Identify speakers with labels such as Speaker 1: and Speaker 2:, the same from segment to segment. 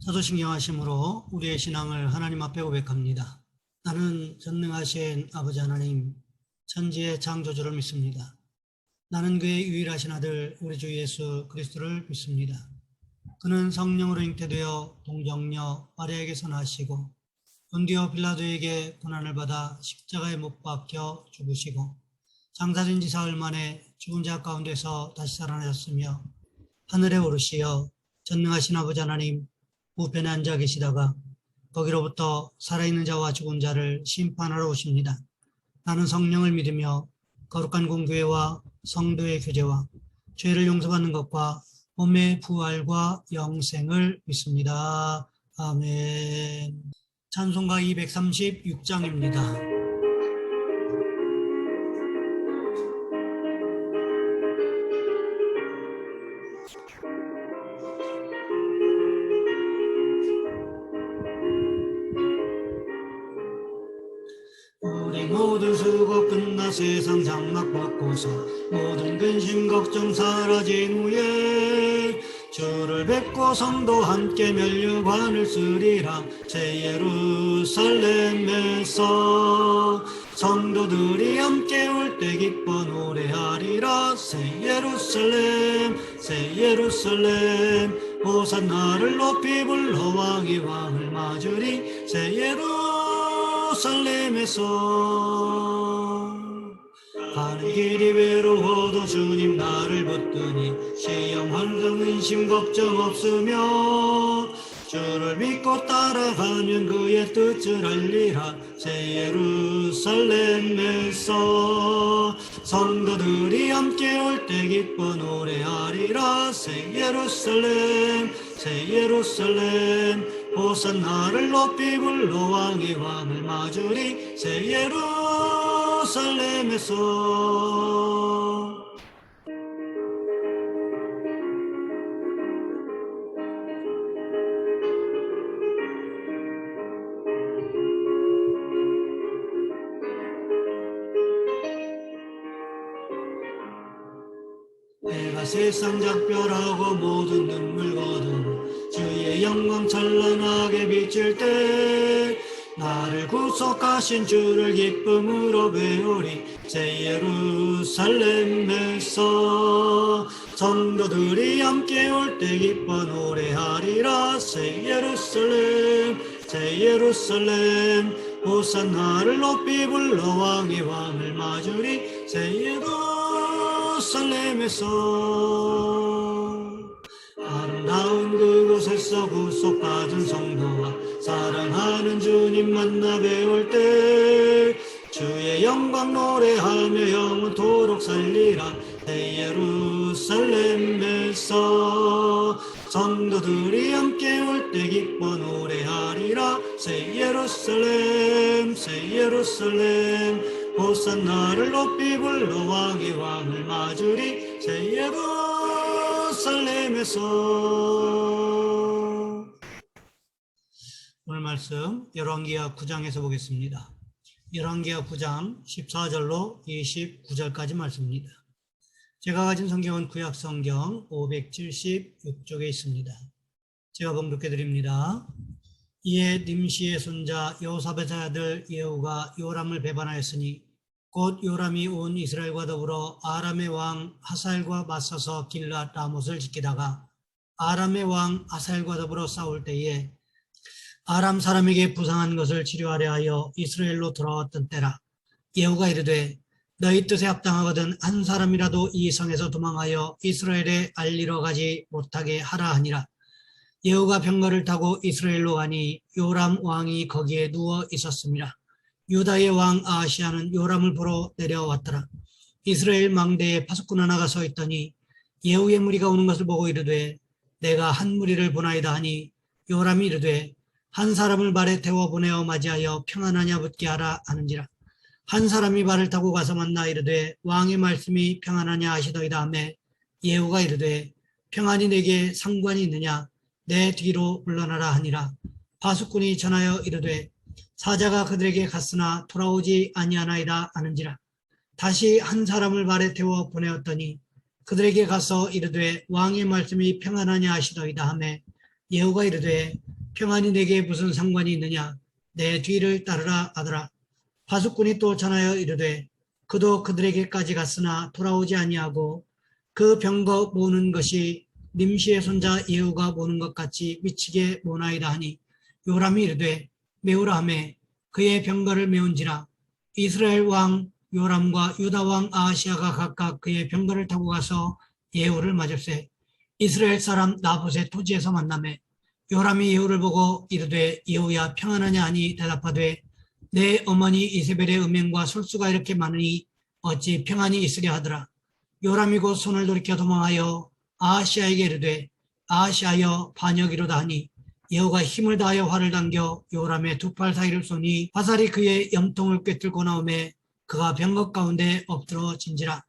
Speaker 1: 사도신경하심으로 우리의 신앙을 하나님 앞에 고백합니다. 나는 전능하신 아버지 하나님, 천지의 창조주를 믿습니다. 나는 그의 유일하신 아들 우리 주 예수 그리스도를 믿습니다. 그는 성령으로 잉태되어 동정녀 마리아에게서 나시고 본디오 빌라도에게 고난을 받아 십자가에 못 박혀 죽으시고 장사된 지 사흘 만에 죽은 자 가운데서 다시 살아나셨으며 하늘에 오르시어 전능하신 아버지 하나님 우편에 앉아 계시다가 거기로부터 살아있는 자와 죽은 자를 심판하러 오십니다. 나는 성령을 믿으며 거룩한 공교회와 성도의 교제와 죄를 용서받는 것과 몸의 부활과 영생을 믿습니다. 아멘. 찬송가 236장입니다. 우리 모두 수고 끝나 세상 장막 벗고서 모든 근심 걱정 사라진 후에 주를 뵙고 성도 함께 멸류관을 쓰리라. 새 예루살렘에서 성도들이 함께 올 때 기뻐 노래하리라. 새 예루살렘 새 예루살렘 호산나를 높이 불러 왕이 왕을 맞으리. 새 예루살렘에서 가는 길이 외로워도 주님 나를 붙드니 시험 환상 근심 걱정 없으며 주를 믿고 따라가면 그의 뜻을 알리라. 새 예루살렘에서 성도들이 함께 올 때 기뻐 노래하리라. 새 예루살렘 새 예루살렘 호산나를 높이 불러 왕의 왕을 맞으리. 새 예루살렘에서 내가 세상 작별하고 모든 눈물 거두고 주의 영광 찬란하게 비칠 때 나를 구속하신 주를 기쁨으로 배우리. 새 예루살렘에서 성도들이 함께 올 때 기뻐 노래하리라. 새 예루살렘 새 예루살렘 호산나를 높이 불러 왕의 왕을 맞으리. 새 예루살렘에서 아름다운 그곳에서 구속받은 성도와 사랑하는 주님 만나 배울 때 주의 영광 노래하며 영원토록 살리라. 새 예루살렘에서 성도들이 함께 올 때 기뻐 노래하리라. 새 예루살렘 새 예루살렘 호산나를 높이 불러 왕의 왕을 맞으리. 새 예루살렘에서. 오늘 말씀 열왕기하 9장에서 보겠습니다. 열왕기하 9장 14절로 29절까지 말씀입니다. 제가 가진 성경은 구약성경 576쪽에 있습니다. 제가 봉독해 드립니다. 이에 nim시의 손자 여호사밧의 아들 예후가 요람을 배반하였으니 곧 요람이 온 이스라엘과 더불어 아람의 왕 하사엘과 맞서서 길랏 라못을 지키다가 아람의 왕 하사엘과 더불어 싸울 때에 아람 사람에게 부상한 것을 치료하려 하여 이스라엘로 돌아왔던 때라. 예후가 이르되 너희 뜻에 합당하거든 한 사람이라도 이 성에서 도망하여 이스라엘에 알리러 가지 못하게 하라 하니라. 예후가 병거를 타고 이스라엘로 가니 요람 왕이 거기에 누워 있었습니다. 유다의 왕 아하시아는 요람을 보러 내려왔더라. 이스라엘 망대에 파수꾼 하나가 서 있더니 예후의 무리가 오는 것을 보고 이르되 내가 한 무리를 보나이다 하니 요람이 이르되 한 사람을 말에 태워 보내어 맞이하여 평안하냐 묻게 하라 하는지라. 한 사람이 말을 타고 가서 만나 이르되 왕의 말씀이 평안하냐 하시더이다 하매 예후가 이르되 평안이 내게 상관이 있느냐 내 뒤로 물러나라 하니라. 파수꾼이 전하여 이르되 사자가 그들에게 갔으나 돌아오지 아니하나이다 하는지라. 다시 한 사람을 말에 태워 보내었더니 그들에게 가서 이르되 왕의 말씀이 평안하냐 하시더이다 하매 예후가 이르되 평안이 내게 무슨 상관이 있느냐? 내 뒤를 따르라 하더라. 파수꾼이 또 전하여 이르되 그도 그들에게까지 갔으나 돌아오지 아니하고 그 병거 모는 것이 nim시의 손자 예후가 모는 것 같이 미치게 모나이다 하니 요람이 이르되 메우라 하매 그의 병거를 메운지라. 이스라엘 왕 요람과 유다 왕 아하시아가 각각 그의 병거를 타고 가서 예후를 맞을세. 이스라엘 사람 나봇의 토지에서 만나매 요람이 예후를 보고 이르되 예후야 평안하냐 하니 대답하되 내 어머니 이세벨의 음행과 술수가 이렇게 많으니 어찌 평안이 있으랴 하더라. 요람이 곧 손을 돌이켜 도망하여 아하시아에게 이르되 아하시아여 반역이로다 하니 예후가 힘을 다하여 활을 당겨 요람의 두 팔 사이를 쏘니 화살이 그의 염통을 꿰뚫고 나오매 그가 병거 가운데 엎드러진지라.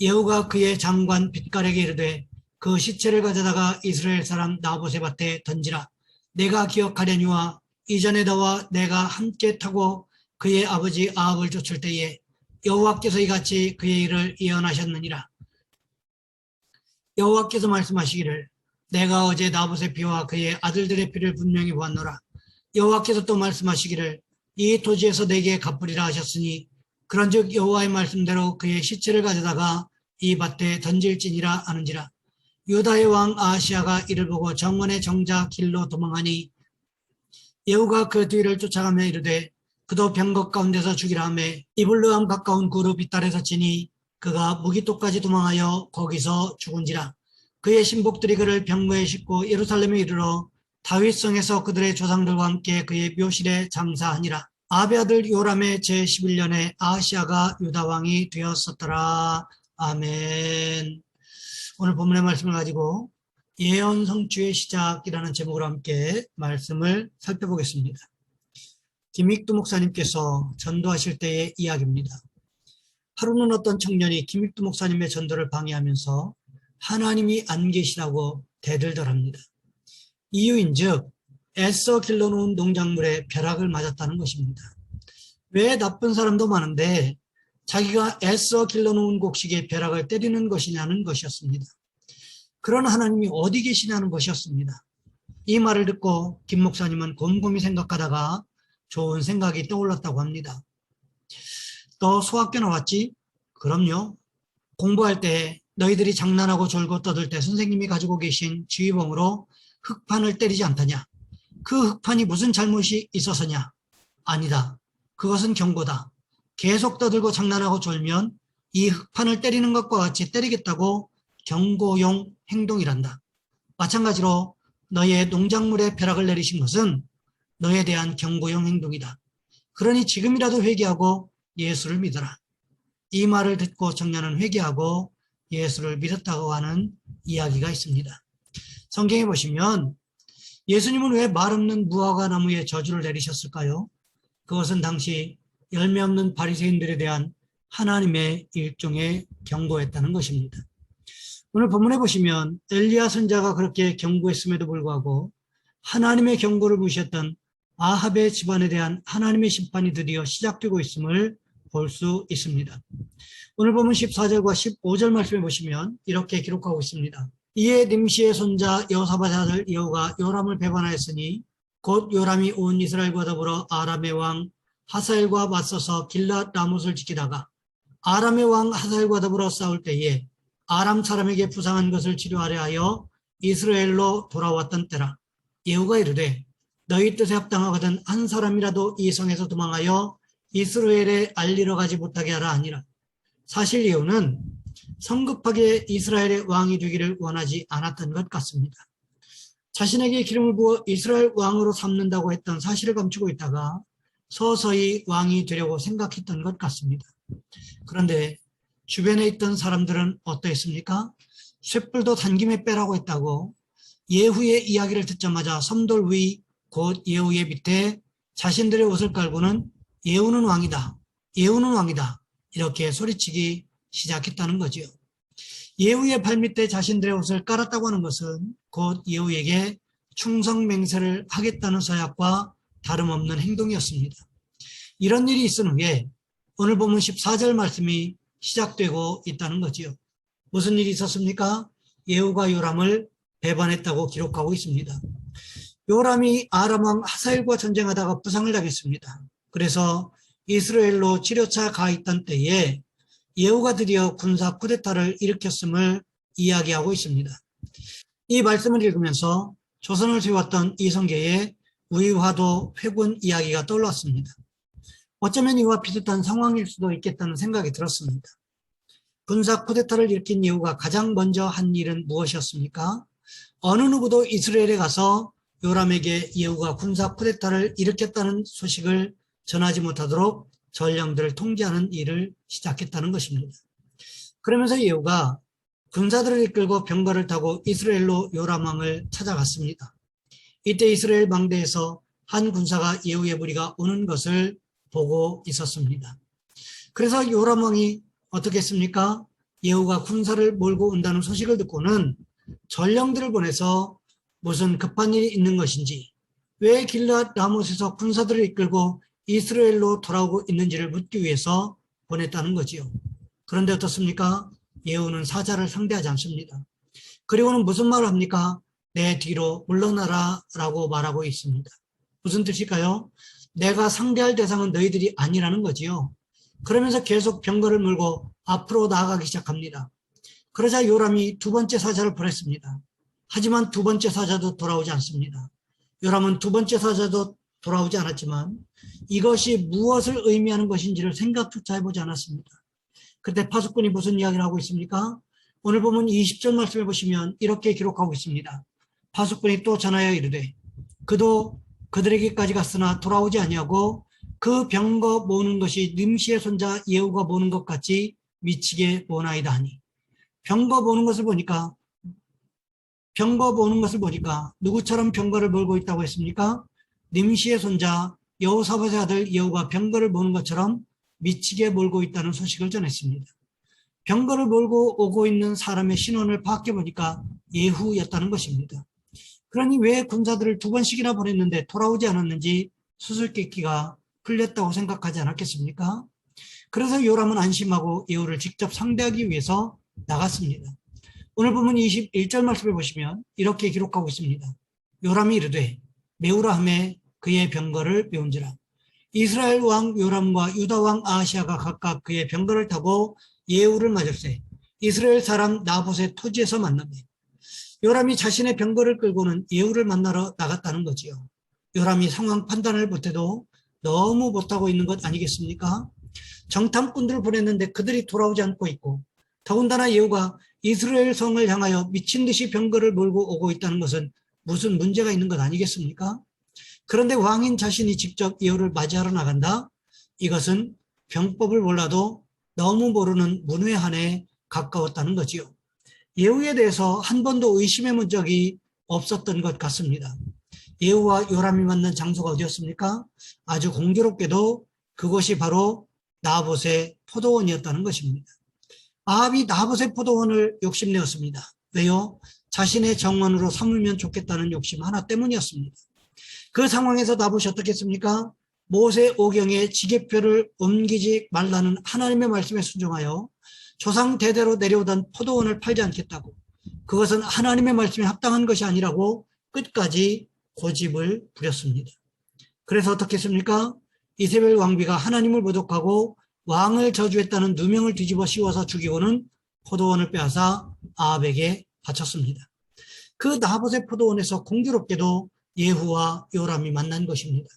Speaker 1: 예후가 그의 장관 빛깔에게 이르되 그 시체를 가져다가 이스라엘 사람 나봇의 밭에 던지라. 내가 기억하려니와 이전에 너와 내가 함께 타고 그의 아버지 아합을 쫓을 때에 여호와께서 이같이 그의 일을 예언하셨느니라. 여호와께서 말씀하시기를 내가 어제 나봇의 피와 그의 아들들의 피를 분명히 보았노라. 여호와께서 또 말씀하시기를 이 토지에서 내게 갚으리라 하셨으니 그런즉 여호와의 말씀대로 그의 시체를 가져다가 이 밭에 던질지니라 하는지라. 유다의 왕 아하시아가 이를 보고 정원의 정자 길로 도망하니 예후가 그 뒤를 쫓아가며 이르되 그도 병거 가운데서 죽이라 하며 이블르함 가까운 구르 빗달에서 치니 그가 무기토까지 도망하여 거기서 죽은지라. 그의 신복들이 그를 병거에 싣고 예루살렘에 이르러 다윗성에서 그들의 조상들과 함께 그의 묘실에 장사하니라. 아합의 아들 요람의 제11년에 아하시아가 유다 왕이 되었었더라. 아멘. 오늘 본문의 말씀을 가지고 예언 성취의 시작이라는 제목으로 함께 말씀을 살펴보겠습니다. 김익두 목사님께서 전도하실 때의 이야기입니다. 하루는 어떤 청년이 김익두 목사님의 전도를 방해하면서 하나님이 안 계시다고 대들더랍니다. 이유인즉 애써 길러놓은 농작물에 벼락을 맞았다는 것입니다. 왜 나쁜 사람도 많은데 자기가 애써 길러놓은 곡식에 벼락을 때리는 것이냐는 것이었습니다. 그런 하나님이 어디 계시냐는 것이었습니다. 이 말을 듣고 김 목사님은 곰곰이 생각하다가 좋은 생각이 떠올랐다고 합니다. 너 소학교 나왔지? 그럼요. 공부할 때 너희들이 장난하고 졸고 떠들 때 선생님이 가지고 계신 지휘봉으로 흙판을 때리지 않더냐? 그 흙판이 무슨 잘못이 있어서냐? 아니다. 그것은 경고다. 계속 떠들고 장난하고 졸면 이 흙판을 때리는 것과 같이 때리겠다고 경고용 행동이란다. 마찬가지로 너의 농작물에 벼락을 내리신 것은 너에 대한 경고용 행동이다. 그러니 지금이라도 회개하고 예수를 믿어라. 이 말을 듣고 청년은 회개하고 예수를 믿었다고 하는 이야기가 있습니다. 성경에 보시면 예수님은 왜 말 없는 무화과 나무에 저주를 내리셨을까요? 그것은 당시 열매 없는 바리새인들에 대한 하나님의 일종의 경고였다는 것입니다. 오늘 본문에 보시면 엘리야 선지자가 그렇게 경고했음에도 불구하고 하나님의 경고를 무시했던 아합의 집안에 대한 하나님의 심판이 드디어 시작되고 있음을 볼 수 있습니다. 오늘 본문 14절과 15절 말씀에 보시면 이렇게 기록하고 있습니다. 이에 nim시의 손자 여호사밧의 아들 예후가 요람을 배반하였으니 곧 요람이 온 이스라엘과 더불어 아람의 왕 하사엘과 맞서서 길랏 라못을 지키다가 아람의 왕 하사엘과 더불어 싸울 때에 아람 사람에게 부상한 것을 치료하려 하여 이스라엘로 돌아왔던 때라. 예후가 이르되 너희 뜻에 합당하거든 한 사람이라도 이 성에서 도망하여 이스라엘에 알리러 가지 못하게 하라 하니라. 사실 예후는 성급하게 이스라엘의 왕이 되기를 원하지 않았던 것 같습니다. 자신에게 기름을 부어 이스라엘 왕으로 삼는다고 했던 사실을 감추고 있다가 서서히 왕이 되려고 생각했던 것 같습니다. 그런데 주변에 있던 사람들은 어떠했습니까? 쇳불도 단김에 빼라고 했다고 예후의 이야기를 듣자마자 섬돌 위 곧 예후의 밑에 자신들의 옷을 깔고는 예후는 왕이다. 예후는 왕이다. 이렇게 소리치기 시작했다는 거지요. 예후의 발밑에 자신들의 옷을 깔았다고 하는 것은 곧 예후에게 충성맹세를 하겠다는 서약과 다름없는 행동이었습니다. 이런 일이 있은 후에 오늘 보면 14절 말씀이 시작되고 있다는 거지요. 무슨 일이 있었습니까? 예후가 요람을 배반했다고 기록하고 있습니다. 요람이 아람 왕 하사엘과 전쟁하다가 부상을 당했습니다. 그래서 이스라엘로 치료차 가 있던 때에 예후가 드디어 군사 쿠데타를 일으켰음을 이야기하고 있습니다. 이 말씀을 읽으면서 조선을 세웠던 이성계의 우의화도 회군 이야기가 떠올랐습니다. 어쩌면 이와 비슷한 상황일 수도 있겠다는 생각이 들었습니다. 군사 쿠데타를 일으킨 예후가 가장 먼저 한 일은 무엇이었습니까? 어느 누구도 이스라엘에 가서 요람에게 예후가 군사 쿠데타를 일으켰다는 소식을 전하지 못하도록 전령들을 통제하는 일을 시작했다는 것입니다. 그러면서 예후가 군사들을 이끌고 병거를 타고 이스라엘로 요람 왕을 찾아갔습니다. 이때 이스라엘 망대에서 한 군사가 예후의 무리가 오는 것을 보고 있었습니다. 그래서 요람 왕이 어떻게 했습니까? 예후가 군사를 몰고 온다는 소식을 듣고는 전령들을 보내서 무슨 급한 일이 있는 것인지, 왜 길앗 라못에서 군사들을 이끌고 이스라엘로 돌아오고 있는지를 묻기 위해서 보냈다는 거지요. 그런데 어떻습니까? 예후는 사자를 상대하지 않습니다. 그리고는 무슨 말을 합니까? 내 뒤로 물러나라 라고 말하고 있습니다. 무슨 뜻일까요? 내가 상대할 대상은 너희들이 아니라는 거지요. 그러면서 계속 병거를 물고 앞으로 나아가기 시작합니다. 그러자 요람이 두 번째 사자를 보냈습니다. 하지만 두 번째 사자도 돌아오지 않습니다. 요람은 두 번째 사자도 돌아오지 않았지만 이것이 무엇을 의미하는 것인지를 생각조차 해보지 않았습니다. 그때 파수꾼이 무슨 이야기를 하고 있습니까? 오늘 보면 20절 말씀해 보시면 이렇게 기록하고 있습니다. 파수꾼이 또 전하여 이르되 그도 그들에게까지 갔으나 돌아오지 아니하고 그 병거 모으는 것이 nim시의 손자 예후가 모으는 것 같이 미치게 모으나이다 하니, 병거 모으는 것을 보니까 누구처럼 병거를 몰고 있다고 했습니까? nim시의 손자 여호사밧의 아들 예후가 병거를 모으는 것처럼 미치게 몰고 있다는 소식을 전했습니다. 병거를 몰고 오고 있는 사람의 신원을 파악해 보니까 예후였다는 것입니다. 그러니 왜 군사들을 두 번씩이나 보냈는데 돌아오지 않았는지 수수께끼가 풀렸다고 생각하지 않았겠습니까? 그래서 요람은 안심하고 예후를 직접 상대하기 위해서 나갔습니다. 오늘 보면 21절 말씀을 보시면 이렇게 기록하고 있습니다. 요람이 이르되 메우라 하매 그의 병거를 메운지라. 이스라엘 왕 요람과 유다 왕 아하시아가 각각 그의 병거를 타고 예후를 맞을세 이스라엘 사람 나봇의 토지에서 만나매, 요람이 자신의 병거를 끌고는 예후를 만나러 나갔다는 거지요. 요람이 상황 판단을 못해도 너무 못하고 있는 것 아니겠습니까? 정탐꾼들을 보냈는데 그들이 돌아오지 않고 있고, 더군다나 예후가 이스라엘 성을 향하여 미친 듯이 병거를 몰고 오고 있다는 것은 무슨 문제가 있는 것 아니겠습니까? 그런데 왕인 자신이 직접 예후를 맞이하러 나간다? 이것은 병법을 몰라도 너무 모르는 문외한에 가까웠다는 거지요. 예후에 대해서 한 번도 의심해 본 적이 없었던 것 같습니다. 예후와 요람이 만난 장소가 어디였습니까? 아주 공교롭게도 그것이 바로 나봇의 포도원이었다는 것입니다. 아합이 나봇의 포도원을 욕심내었습니다. 왜요? 자신의 정원으로 삼으면 좋겠다는 욕심 하나 때문이었습니다. 그 상황에서 나봇이 어떻게 했습니까? 모세 오경에 지계표를 옮기지 말라는 하나님의 말씀에 순종하여 조상 대대로 내려오던 포도원을 팔지 않겠다고, 그것은 하나님의 말씀에 합당한 것이 아니라고 끝까지 고집을 부렸습니다. 그래서 어떻게 했습니까? 이세벨 왕비가 하나님을 모독하고 왕을 저주했다는 누명을 뒤집어 씌워서 죽이고는 포도원을 빼앗아 아합에게 바쳤습니다. 그 나봇의 포도원에서 공교롭게도 예후와 요람이 만난 것입니다.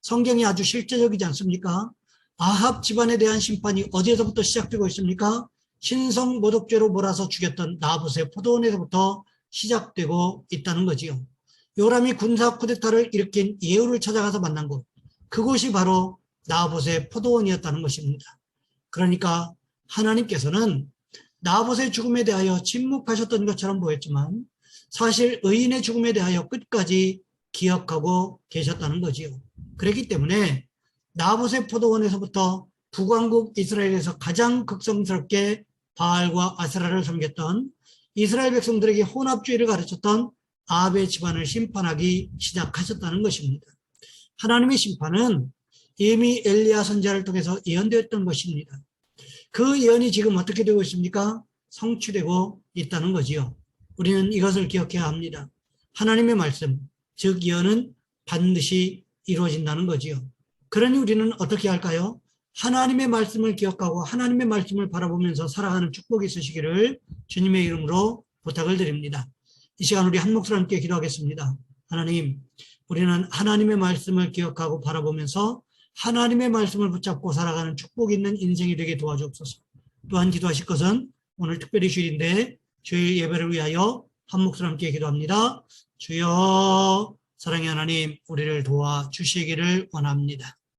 Speaker 1: 성경이 아주 실제적이지 않습니까? 아합 집안에 대한 심판이 어디에서부터 시작되고 있습니까? 신성 모독죄로 몰아서 죽였던 나봇의 포도원에서부터 시작되고 있다는 거지요. 요람이 군사 쿠데타를 일으킨 예후를 찾아가서 만난 곳, 그곳이 바로 나봇의 포도원이었다는 것입니다. 그러니까 하나님께서는 나봇의 죽음에 대하여 침묵하셨던 것처럼 보였지만 사실 의인의 죽음에 대하여 끝까지 기억하고 계셨다는 거지요. 그렇기 때문에 나봇의 포도원에서부터 북왕국 이스라엘에서 가장 극성스럽게 바알과 아세라를 섬겼던, 이스라엘 백성들에게 혼합주의를 가르쳤던 아합의 집안을 심판하기 시작하셨다는 것입니다. 하나님의 심판은 이미 엘리야 선지자를 통해서 예언되었던 것입니다. 그 예언이 지금 어떻게 되고 있습니까? 성취되고 있다는 거지요. 우리는 이것을 기억해야 합니다. 하나님의 말씀, 즉 예언은 반드시 이루어진다는 거지요. 그러니 우리는 어떻게 할까요? 하나님의 말씀을 기억하고 하나님의 말씀을 바라보면서 살아가는 축복이 있으시기를 주님의 이름으로 부탁을 드립니다. 이 시간 우리 한 목소리 함께 기도하겠습니다. 하나님, 우리는 하나님의 말씀을 기억하고 바라보면서 하나님의 말씀을 붙잡고 살아가는 축복 있는 인생이 되게 도와주옵소서. 또한 기도하실 것은 오늘 특별히 주일인데 주일 예배를 위하여 한 목소리 함께 기도합니다. 주여, 사랑의 하나님, 우리를 도와주시기를 원합니다.